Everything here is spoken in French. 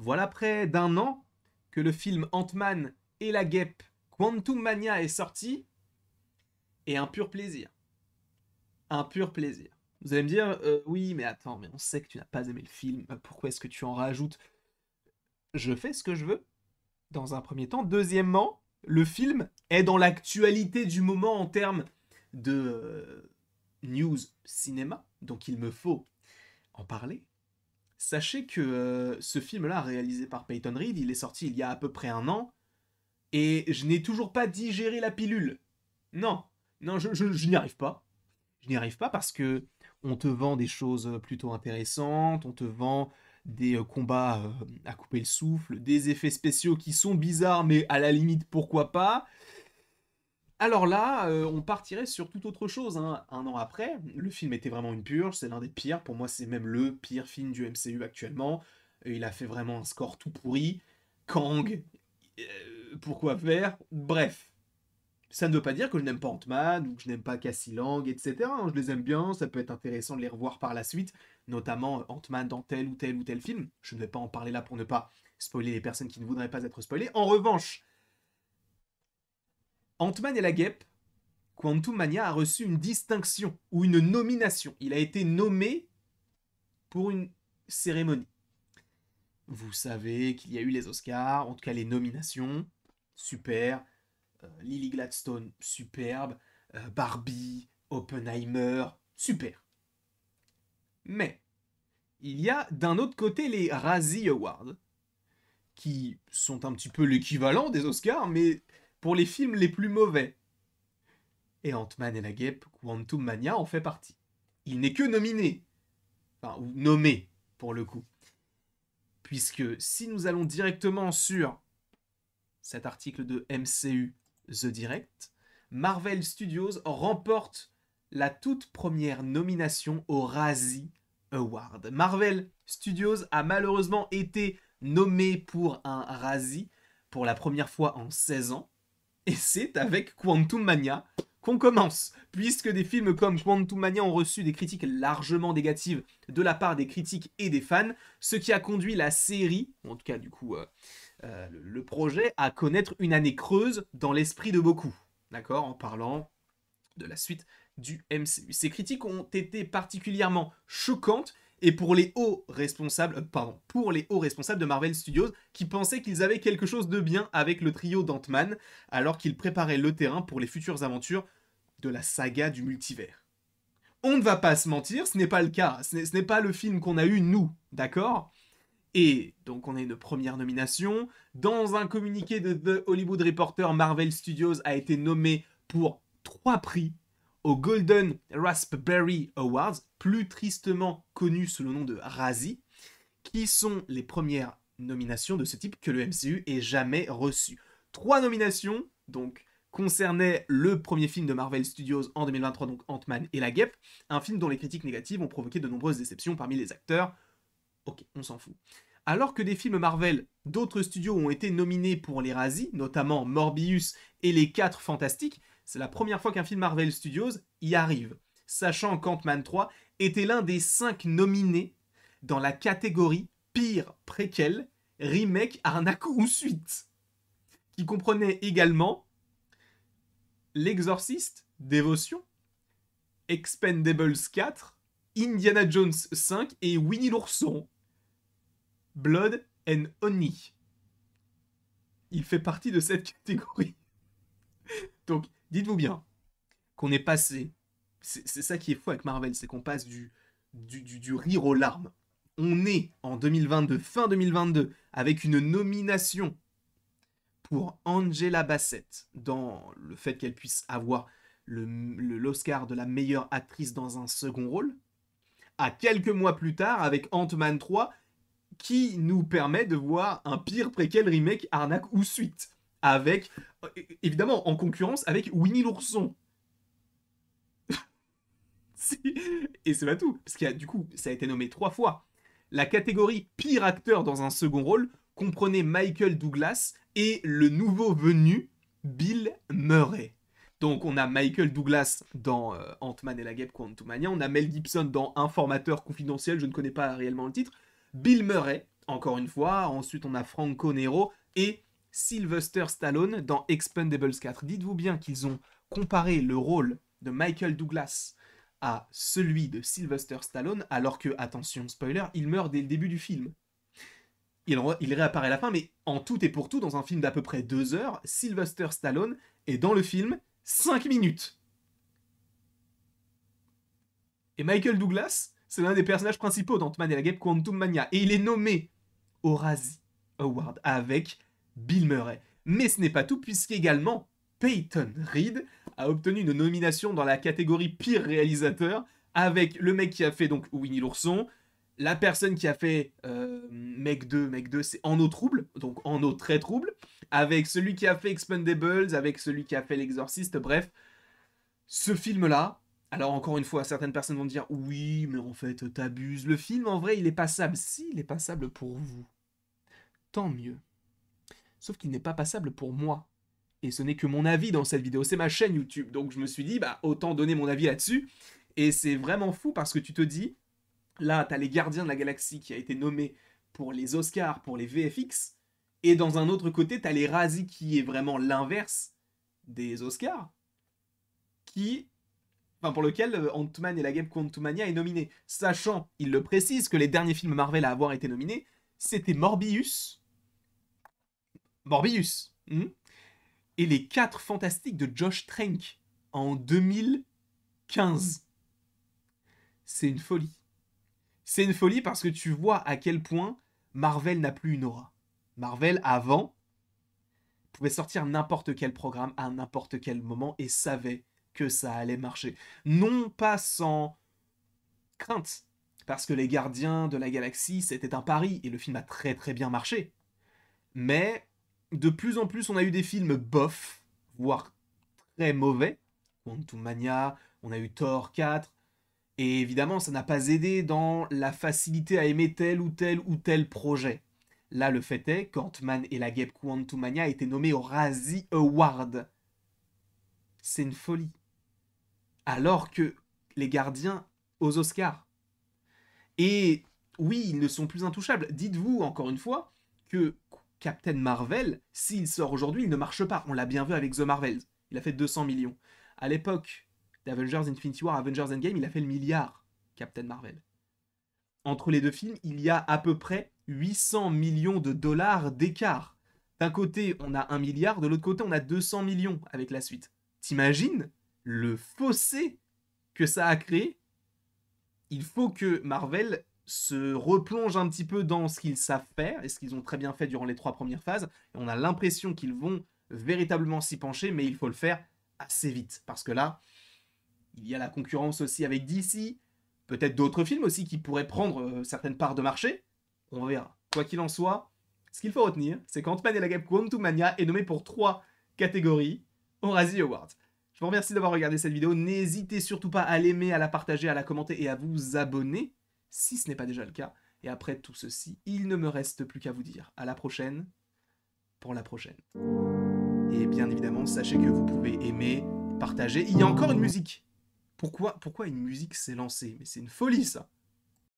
Voilà près d'un an que le film Ant-Man et la guêpe Quantum Mania est sorti, et un pur plaisir. Un pur plaisir. Vous allez me dire, oui, mais attends, mais on sait que tu n'as pas aimé le film, pourquoi est-ce que tu en rajoutes? Je fais ce que je veux, dans un premier temps. Deuxièmement, le film est dans l'actualité du moment en termes de news cinéma, donc il me faut en parler. Sachez que ce film-là, réalisé par Peyton Reed, il est sorti il y a à peu près un an, et je n'ai toujours pas digéré la pilule. Non, non, je n'y arrive pas. Je n'y arrive pas parce que on te vend des choses plutôt intéressantes, on te vend des combats à couper le souffle, des effets spéciaux qui sont bizarres, mais à la limite, pourquoi pas. Alors là, on partirait sur toute autre chose, hein. Un an après, le film était vraiment une purge, c'est l'un des pires, pour moi c'est même le pire film du MCU actuellement. Il a fait vraiment un score tout pourri. Kang, pourquoi faire? Bref, ça ne veut pas dire que je n'aime pas Ant-Man ou que je n'aime pas Cassie Lang, etc. Je les aime bien, ça peut être intéressant de les revoir par la suite, notamment Ant-Man dans tel ou tel film. Je ne vais pas en parler là pour ne pas spoiler les personnes qui ne voudraient pas être spoilées. En revanche, Ant-Man et la guêpe, Quantum Mania a reçu une distinction ou une nomination. Il a été nommé pour une cérémonie. Vous savez qu'il y a eu les Oscars, en tout cas les nominations, super. Lily Gladstone, superbe. Barbie, Oppenheimer, super. Mais, il y a d'un autre côté les Razzie Awards, qui sont un petit peu l'équivalent des Oscars, mais pour les films les plus mauvais. Et Ant-Man et la guêpe, Quantum Mania en fait partie. Il n'est que nominé, enfin, ou nommé, pour le coup. Puisque si nous allons directement sur cet article de MCU The Direct, Marvel Studios remporte la toute première nomination au Razzie Award. Marvel Studios a malheureusement été nommé pour un Razzie pour la première fois en 16 ans, et c'est avec Quantum Mania qu'on commence, puisque des films comme Quantum Mania ont reçu des critiques largement négatives de la part des critiques et des fans, ce qui a conduit la série, en tout cas du coup le projet, à connaître une année creuse dans l'esprit de beaucoup, d'accord, en parlant de la suite du MCU. Ces critiques ont été particulièrement choquantes et pour les hauts responsables, de Marvel Studios qui pensaient qu'ils avaient quelque chose de bien avec le trio d'Ant-Man alors qu'ils préparaient le terrain pour les futures aventures de la saga du multivers. On ne va pas se mentir, ce n'est pas le cas, ce n'est pas le film qu'on a eu nous, d'accord? Et donc on a une première nomination. Dans un communiqué de The Hollywood Reporter, Marvel Studios a été nommé pour 3 prix aux Golden Raspberry Awards, plus tristement connus sous le nom de Razzie, qui sont les premières nominations de ce type que le MCU ait jamais reçues. 3 nominations, donc, concernaient le premier film de Marvel Studios en 2023, donc Ant-Man et la guêpe, un film dont les critiques négatives ont provoqué de nombreuses déceptions parmi les acteurs. Ok, on s'en fout. Alors que des films Marvel d'autres studios ont été nominés pour les Razzie, notamment Morbius et Les 4 Fantastiques, c'est la première fois qu'un film Marvel Studios y arrive, sachant qu'Ant-Man 3 était l'un des 5 nominés dans la catégorie pire préquel, remake, arnaque ou suite, qui comprenait également L'Exorciste, Dévotion, Expendables 4, Indiana Jones 5 et Winnie l'ourson. Blood and Honey. Il fait partie de cette catégorie. Donc, dites-vous bien qu'on est passé. C'est ça qui est fou avec Marvel, c'est qu'on passe du rire aux larmes. On est en 2022, fin 2022, avec une nomination pour Angela Bassett dans le fait qu'elle puisse avoir l'Oscar de la meilleure actrice dans un second rôle, à quelques mois plus tard avec Ant-Man 3 qui nous permet de voir un pire préquel, remake, arnaque ou suite. Avec, évidemment, en concurrence avec Winnie l'ourson. Et c'est pas tout, parce qu'il y a, du coup, ça a été nommé 3 fois. La catégorie pire acteur dans un second rôle comprenait Michael Douglas et le nouveau venu Bill Murray. Donc on a Michael Douglas dans Ant-Man et la guêpe Quantumania, on a Mel Gibson dans Informateur confidentiel, je ne connais pas réellement le titre, Bill Murray encore une fois. Ensuite, on a Franco Nero et Sylvester Stallone dans Expendables 4. Dites-vous bien qu'ils ont comparé le rôle de Michael Douglas à celui de Sylvester Stallone, alors que, attention, spoiler, il meurt dès le début du film. Il réapparaît à la fin, mais en tout et pour tout, dans un film d'à peu près 2 heures, Sylvester Stallone est dans le film 5 minutes. Et Michael Douglas, c'est l'un des personnages principaux d'Ant-Man et la Guêpe Quantum Mania, et il est nommé au Razzie Award avec Bill Murray. Mais ce n'est pas tout, puisqu'également Peyton Reed a obtenu une nomination dans la catégorie pire réalisateur avec le mec qui a fait donc Winnie l'ourson, la personne qui a fait Meg 2 c'est En eau trouble, donc En eau très trouble, avec celui qui a fait Expendables, avec celui qui a fait L'Exorciste, bref. Ce film-là, alors encore une fois, certaines personnes vont dire « Oui, mais en fait, t'abuses. Le film, en vrai, il est passable. » Si, il est passable pour vous. Tant mieux. Sauf qu'il n'est pas passable pour moi. Et ce n'est que mon avis dans cette vidéo. C'est ma chaîne YouTube. Donc je me suis dit, bah autant donner mon avis là-dessus. Et c'est vraiment fou parce que tu te dis, là, t'as les Gardiens de la Galaxie qui a été nommé pour les Oscars, pour les VFX. Et dans un autre côté, t'as les Razzie qui est vraiment l'inverse des Oscars. Pour lequel Ant-Man et la Guêpe Quantumania est nominé. Sachant, il le précise, que les derniers films Marvel à avoir été nominés, c'était Morbius, et les 4 Fantastiques de Josh Trank en 2015. C'est une folie. C'est une folie parce que tu vois à quel point Marvel n'a plus une aura. Marvel, avant, pouvait sortir n'importe quel programme à n'importe quel moment et savait que ça allait marcher. Non pas sans crainte, parce que les Gardiens de la Galaxie, c'était un pari, et le film a très très bien marché. Mais, de plus en plus, on a eu des films bof, voire très mauvais. Quantum Mania, on a eu Thor 4, et évidemment, ça n'a pas aidé dans la facilité à aimer tel ou tel projet. Là, le fait est qu'Ant-Man et la Guêpe Quantum Mania a été nommé au Razzie Award. C'est une folie. Alors que les Gardiens aux Oscars. Et oui, ils ne sont plus intouchables. Dites-vous, encore une fois, que Captain Marvel, s'il sort aujourd'hui, il ne marche pas. On l'a bien vu avec The Marvels. Il a fait 200 millions. À l'époque d'Avengers Infinity War, Avengers Endgame, il a fait le milliard, Captain Marvel. Entre les deux films, il y a à peu près 800 millions de dollars d'écart. D'un côté, on a 1 milliard, de l'autre côté, on a 200 millions avec la suite. T'imagines le fossé que ça a créé? Il faut que Marvel se replonge un petit peu dans ce qu'ils savent faire et ce qu'ils ont très bien fait durant les 3 premières phases. Et on a l'impression qu'ils vont véritablement s'y pencher, mais il faut le faire assez vite. Parce que là, il y a la concurrence aussi avec DC, peut-être d'autres films aussi qui pourraient prendre certaines parts de marché. On verra. Quoi qu'il en soit, ce qu'il faut retenir, c'est qu'Ant-Man et la Guêpe Quantumania est nommé pour 3 catégories aux Razzie Awards. Je vous remercie d'avoir regardé cette vidéo. N'hésitez surtout pas à l'aimer, à la partager, à la commenter et à vous abonner, si ce n'est pas déjà le cas. Et après tout ceci, il ne me reste plus qu'à vous dire à la prochaine, pour la prochaine. Et bien évidemment, sachez que vous pouvez aimer, partager. Il y a encore une musique. Pourquoi une musique s'est lancée? Mais c'est une folie, ça.